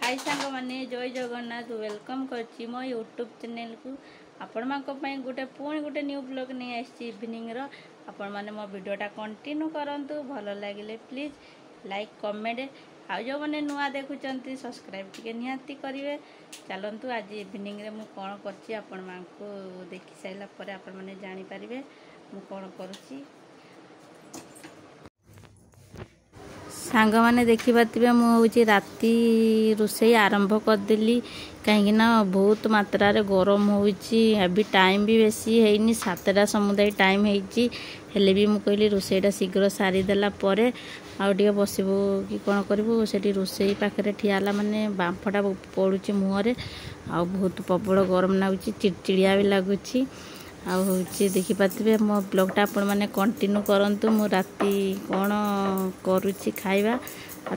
हाय सांग मैंने जय जगन्नाथ वेलकम करछि मो यूट्यूब चैनल को आपण मानको पई गोटे पुणी गोटे न्यू ब्लॉग नहीं आछि इवनिंग रो आपण माने मो वीडियोटा कंटिन्यू करंतु भलो लागिले प्लीज लाइक कमेंट आ जो मैंने नुआ देखुचंती सब्सक्राइब टिके निहाती करिवे। चलंतु आज इवनिंग रे मु कोन करछि आपण मानको देखि साइला परे आपण माने जानि परिवे मु कोन करछि। सांग मैंने देखिए मुझे राति रोषे आरंभ करदेली कहीं बहुत मात्रा रे गरम होभी टाइम भी बेसी है 7टा समुदाय टाइम हेले भी मुझे कहली रोषेटा शीघ्र सारीदेला आगे बसबू कि कौन करूँ से रोषे पाखे ठियाला माने बांफटा पड़ुची मुहरे आ बहुत प्रबल गरम लगुच चिड़चिड़िया भी लगुच आ देखिपे मो ब्लॉगटा आपण मैंने कंटिन्यू करंतु मु राति कौन करुच्ची खाइबा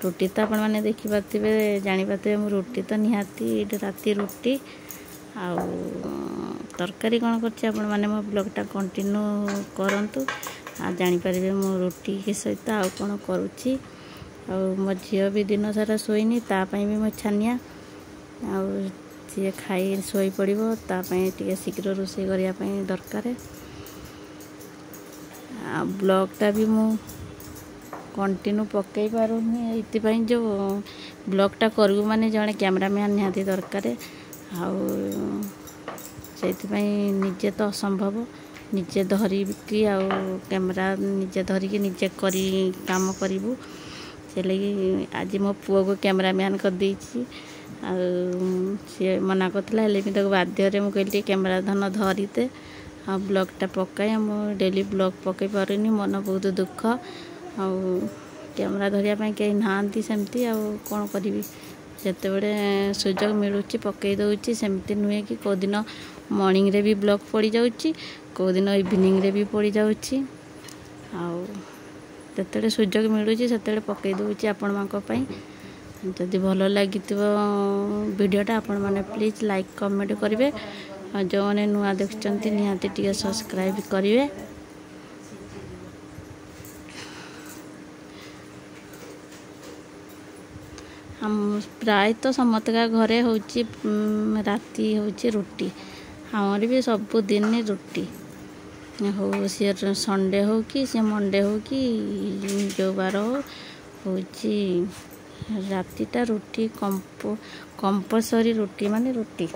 रुटी तो आपण मैंने देखिपे जानीपे मु रुटी तो निहाती राति रुटी आ तरकारी कौन कर मो ब्लॉगटा कंटिन्यू करंतु आ जानीपारे मो रुटी के सहित आ कौन करुच्ची आ मो झील भी दिन सारा शोनी तापाई भी मो छानिया आ सी खाई शोई पड़ो तापाई टे शीघ्र रोषे करने दरकार ब्लॉगटा भी मु कंटिन्यू पकई पारुनी ये जो ब्लॉगटा करू माने जड़े कैमरामैन निहाती दरकार निजे तो असंभव निजे धरिकी आ कैमरा निजे धरिकी निजे करी काम करूँ से लगी आज मो पुओ को कैमरामैन कर देछि सी मना करता भी बाध्य मुझे कैमेरा धन धरीते आ ब्लॉगटा पकाए मुझे डेली ब्लॉग पकई पारुनी मन बहुत दुख आ कैमेरा धरिया कहीं नहांती सेमती आ कौन करी जिते बड़े सुजोग मिलूँ पकई दूची सेमती नुहे कि कौ दिन मॉर्निंग रे भी ब्लॉग पड़ जाऊँगी कौ दिन इवनिंग रे भी पड़ जाऊँगी आते सुजोग मिलूँ से पकई दूची आपण मानी जदि भल लगी वीडियोटा आपण मैंने प्लीज लाइक कमेंट करेंगे जो मैंने नुआ देखुं निहाती टी सब्सक्राइब करेंगे। हम प्राय तो समस्त का घरे हूँ राति हूँ रुटी हमारे भी सब दिन रुटी हो सी संडे हो कि सी मंडे हो कि जो बार हूँ रातिटा रुटी कंपलसरी रुटी माने रुटी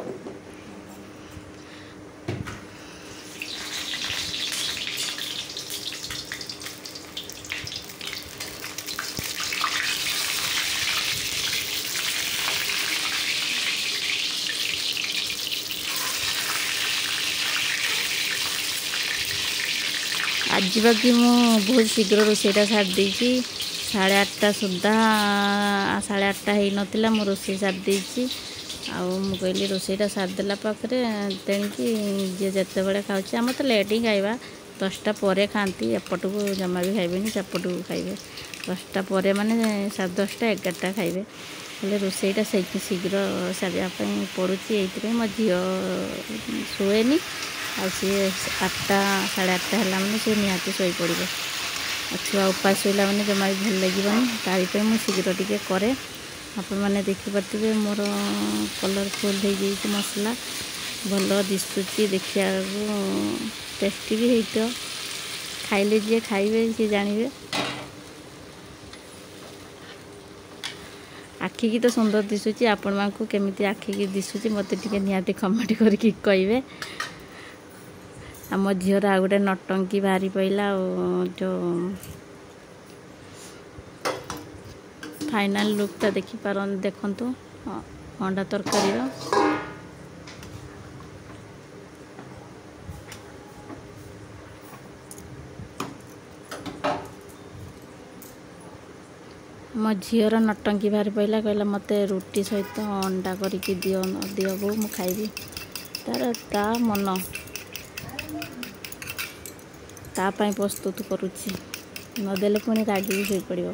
आज बाकी मु बहुत शीघ्र रोषेटा सारी देछि 8:30 सुधा 8:30 हो नाला मो रोषे सारी देछि मु कहली रोषेटा सारीदेला पाखे तेणिकी जी जिते बड़े खाऊँ आम तो लेट ही खाइबा 10टा पर खाती एपट को जमा भी खाइबे सेपट को खाइबे 10टा पर माने 10:30 11टा खाइबे हेले रोषेटा से शीघ्र सारियापी पड़ुची ये मो झील शुएनी आ सी 8टा 8:30 है मैंने सी निहाती शोई पड़ो छुआ उपास शोला मैंने जमा भी भल लगे तारीप मुझे शीघ्र टी कै आपण मैंने देखिपे मोर कलरफुल हो जाइए मसला भल दिशुची देखा टेस्टी भी हो खाइले जी खाइबे सी जानवे आखि की तो सुंदर दिशुची आपण मानकु केमिति आखि की दिशुची मते टिके निहाती कमेंट करके कहिबे। आम झीर आ गोटे नटंकी बाहरी पड़ा जो फाइनल लुकटा देखिपार देखु अंडा तरकारी मो झीर नटंकी बाहरी पड़ा कहला मते रुटी सहित अंडा करके दियो दियो बो मु खाइबी तार ता मन तापाई प्रस्तुत करुच्ची नदेले पुणी रागी भी पड़ो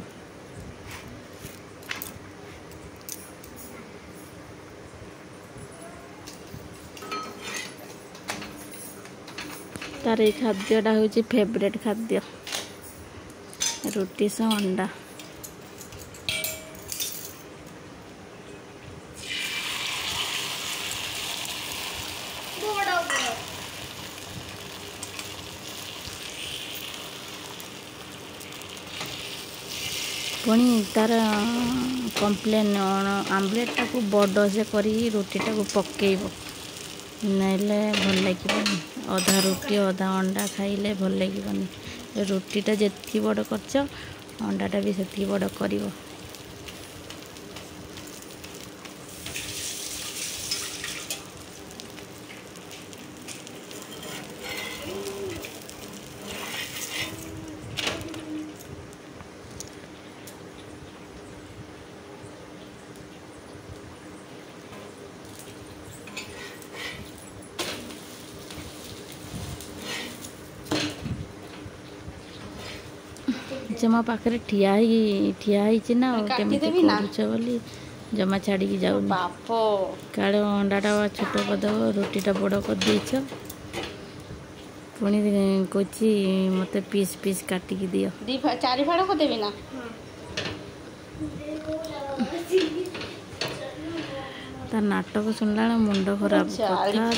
तार ये खाद्यटा हूँ फेवरेट खाद्य रुटी से अंडा पुणी तार कम्प्लेन आमलेटा को बड़ से कर रुटीटा को पकेब नाइले भल लगे अधा रुटी अधा अंडा खाइले भल लगे रुटीटा जी बड़ कर अंडाटा भी से बड़ कर जमा पाखे ठिया ना बोली जमा छाड़ी जाऊ काले अंडाटा छोट करदेव रुटीटा बड़ कर देच पुणी कौच मत पीस पीस काटिकी दियो चारि फाड़ को देवी ना तार नाटक शुणला मुंड खराब कथा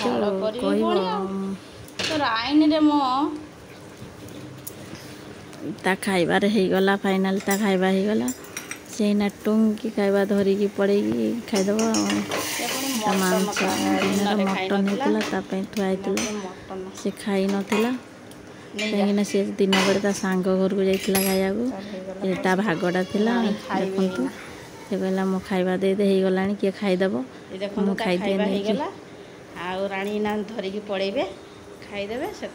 तो आईन रे मो ता खाइबार हो गला फाइनाल ता खाइबा हो गला से ना टुंगी खाइबा धरिकी पड़ेगी खाइदेव मांस दिन मटन होता थुआई से खाई नाला कहीं सी दिन बड़े ता सांग घर को जाइला खाया भागटा था देखु से कहला मो खाइबा दे गला किए खाईदेव मुझे खाई राणी ना धरिकी पड़ेबे खाईदेवे से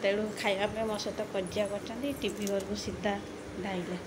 खाइबा मो सहित कजिया कर टीवी घर को सीधा धाइले।